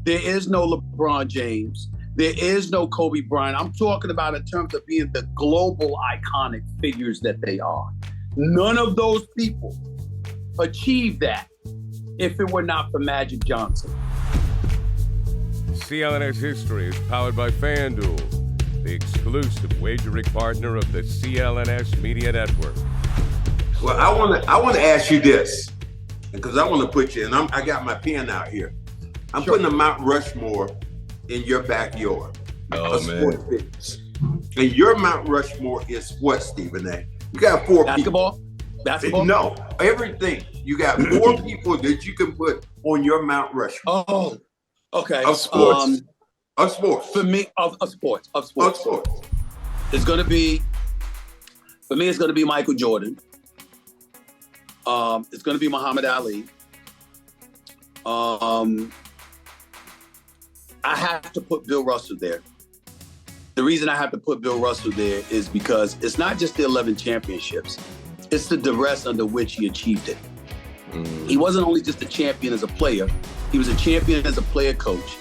There is no LeBron James. There is no Kobe Bryant. I'm talking about in terms of being the global iconic figures that they are. None of those people achieved that if it were not for Magic Johnson. CLNS History is powered by FanDuel, the exclusive wagering partner of the CLNS Media Network. Well, I want to ask you this, because I want to put you, and I got my pen out here. I'm putting a Mount Rushmore in your backyard. Sports fitness. And your Mount Rushmore is what, Stephen A? You got four people. Basketball? No, everything. You got four people that you can put on your Mount Rushmore. Oh, okay. Of sports. Of sports. For me, of sports. It's going to be, for me, it's going to be Michael Jordan. It's going to be Muhammad Ali. I have to put Bill Russell there. The reason I have to put Bill Russell there is because it's not just the 11 championships. It's the duress under which he achieved it. He wasn't only just a champion as a player. He was a champion as a player coach.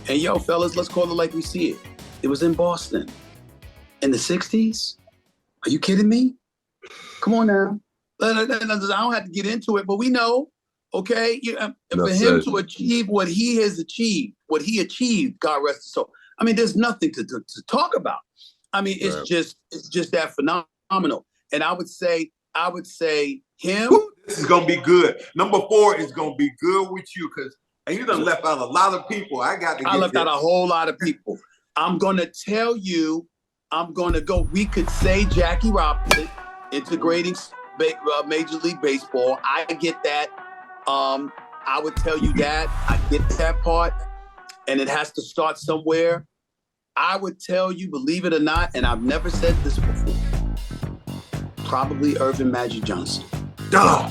And yo, fellas, let's call it like we see it. It was in Boston in the 60s. Are you kidding me? Come on now. I don't have to get into it, but we know, okay? For him to achieve what he has achieved, God rest his soul. I mean, there's nothing to talk about. I mean, it's just that phenomenal. And I would say him. This is gonna be good. Number 4 is gonna be good with you, because you done left out a lot of people. I left out a whole lot of people. I'm gonna tell you, I'm gonna go. We could say Jackie Robinson integrating Major League Baseball. I get that. I would tell you that. I get that part. And it has to start somewhere. I would tell you, believe it or not, and I've never said this before, probably Irvin Magic Johnson. Duh.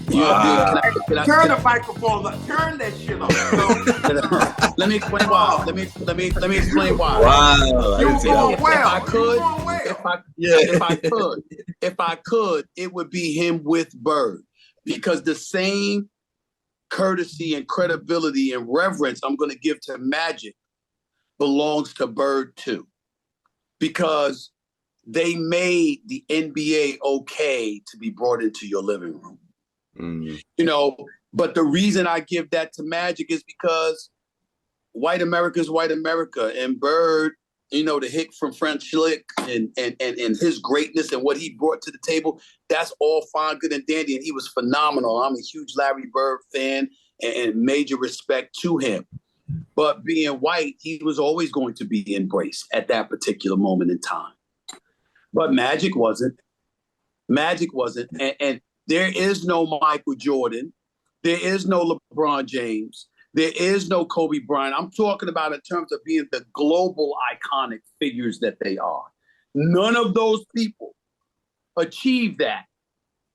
Wow. Turn the microphone up. Turn that shit off. Let me explain why. Let me explain why. Wow. If I could, it would be him with Bird, because the same courtesy and credibility and reverence I'm going to give to Magic belongs to Bird too, because they made the NBA okay to be brought into your living room. But the reason I give that to Magic is because white America is white America, and Bird, the hit from French Lick and his greatness and what he brought to the table, that's all fine, good, and dandy. And he was phenomenal. I'm a huge Larry Bird fan and major respect to him. But being white, he was always going to be embraced at that particular moment in time. But Magic wasn't. And there is no Michael Jordan. There is no LeBron James. There is no Kobe Bryant. I'm talking about in terms of being the global iconic figures that they are. None of those people achieved that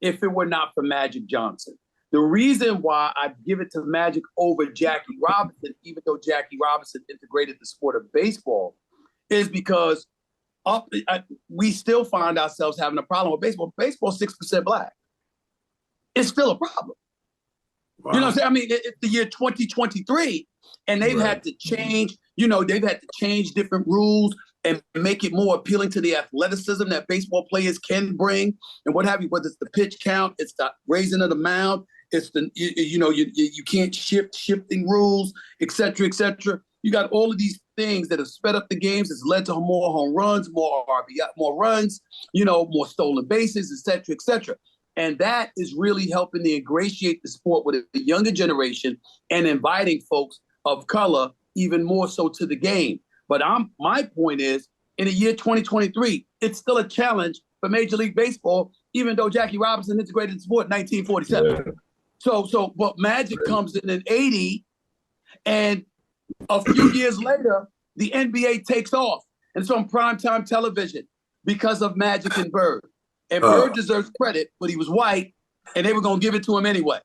if it were not for Magic Johnson. The reason why I give it to Magic over Jackie Robinson, even though Jackie Robinson integrated the sport of baseball, is because we still find ourselves having a problem with baseball. Baseball's 6% black. It's still a problem. Wow. You know what I'm saying? I mean, it's the year 2023, and they've had to change, they've had to change different rules and make it more appealing to the athleticism that baseball players can bring and what have you, whether it's the pitch count, it's the raising of the mound, it's the, you can't shifting rules, et cetera, et cetera. You got all of these things that have sped up the games. It's led to more home runs, more RBI, more runs, more stolen bases, et cetera, et cetera. And that is really helping to ingratiate the sport with the younger generation and inviting folks of color even more so to the game. But my point is, in the year 2023, it's still a challenge for Major League Baseball, even though Jackie Robinson integrated the sport in 1947. Yeah. But Magic comes in 80, and a few years later, the NBA takes off. And it's on primetime television because of Magic and Bird. And Bird deserves credit, but he was white, and they were going to give it to him anyway.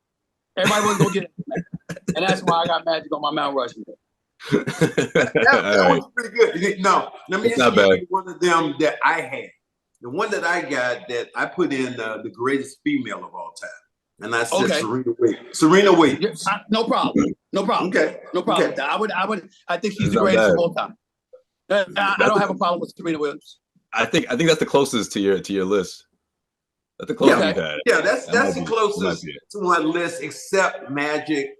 Everybody was going to get it. And that's why I got Magic on my Mount Rushmore. that was pretty good. No, let me ask you one of them that I had. The one that I got that I put in the greatest female of all time. And I said, Okay. Serena Williams. Serena Williams. No problem. No problem. Okay. No problem. Okay. I think she's It's the not greatest bad. of all time. I don't have a problem with Serena Williams. I think that's the closest to your list. That's the closest Okay. you've had. Yeah, that's That the might be closest it. to my list, except Magic.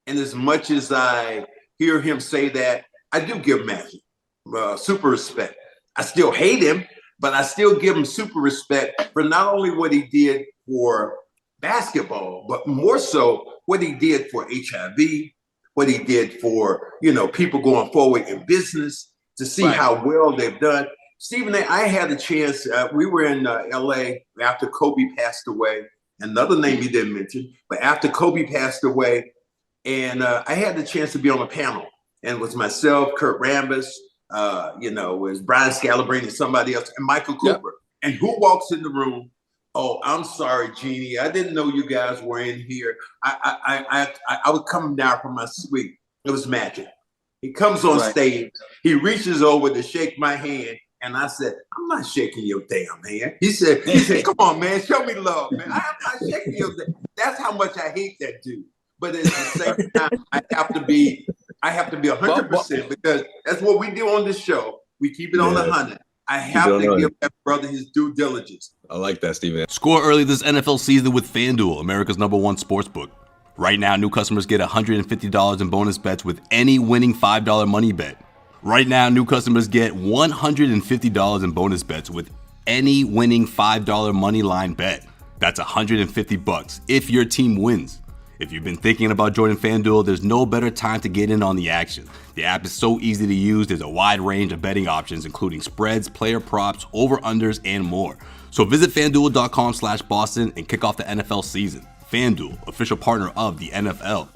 And as much as I hear him say that, I do give Magic super respect. I still hate him, but I still give him super respect for not only what he did for basketball, but more so what he did for HIV, what he did for, people going forward in business, to see Right. how well they've done. Stephen, I had a chance. We were in LA after Kobe passed away. Another name he didn't mention, but after Kobe passed away, and I had the chance to be on a panel, and it was myself, Kurt Rambis, it was Brian Scalabrine and somebody else, and Michael Cooper. Yeah. And who walks in the room? Oh, I'm sorry, Jeannie. I didn't know you guys were in here. I was coming down from my suite. It was Magic. He comes on stage. He reaches over to shake my hand. And I said, I'm not shaking your damn hand. He said, come on, man, show me love, man. I'm not shaking your damn. That's how much I hate that dude. But at the same time, I have to be 100% because that's what we do on this show. We keep it on 100. I have to give that brother his due diligence. I like that, Steven. Score early this NFL season with FanDuel, America's #1 sportsbook. Right now, new customers get $150 in bonus bets with any winning $5 money bet. Right now, new customers get $150 in bonus bets with any winning $5 money line bet. That's $150 if your team wins. If you've been thinking about joining FanDuel, there's no better time to get in on the action. The app is so easy to use. There's a wide range of betting options, including spreads, player props, over-unders, and more. So visit FanDuel.com/Boston and kick off the NFL season. FanDuel, official partner of the NFL.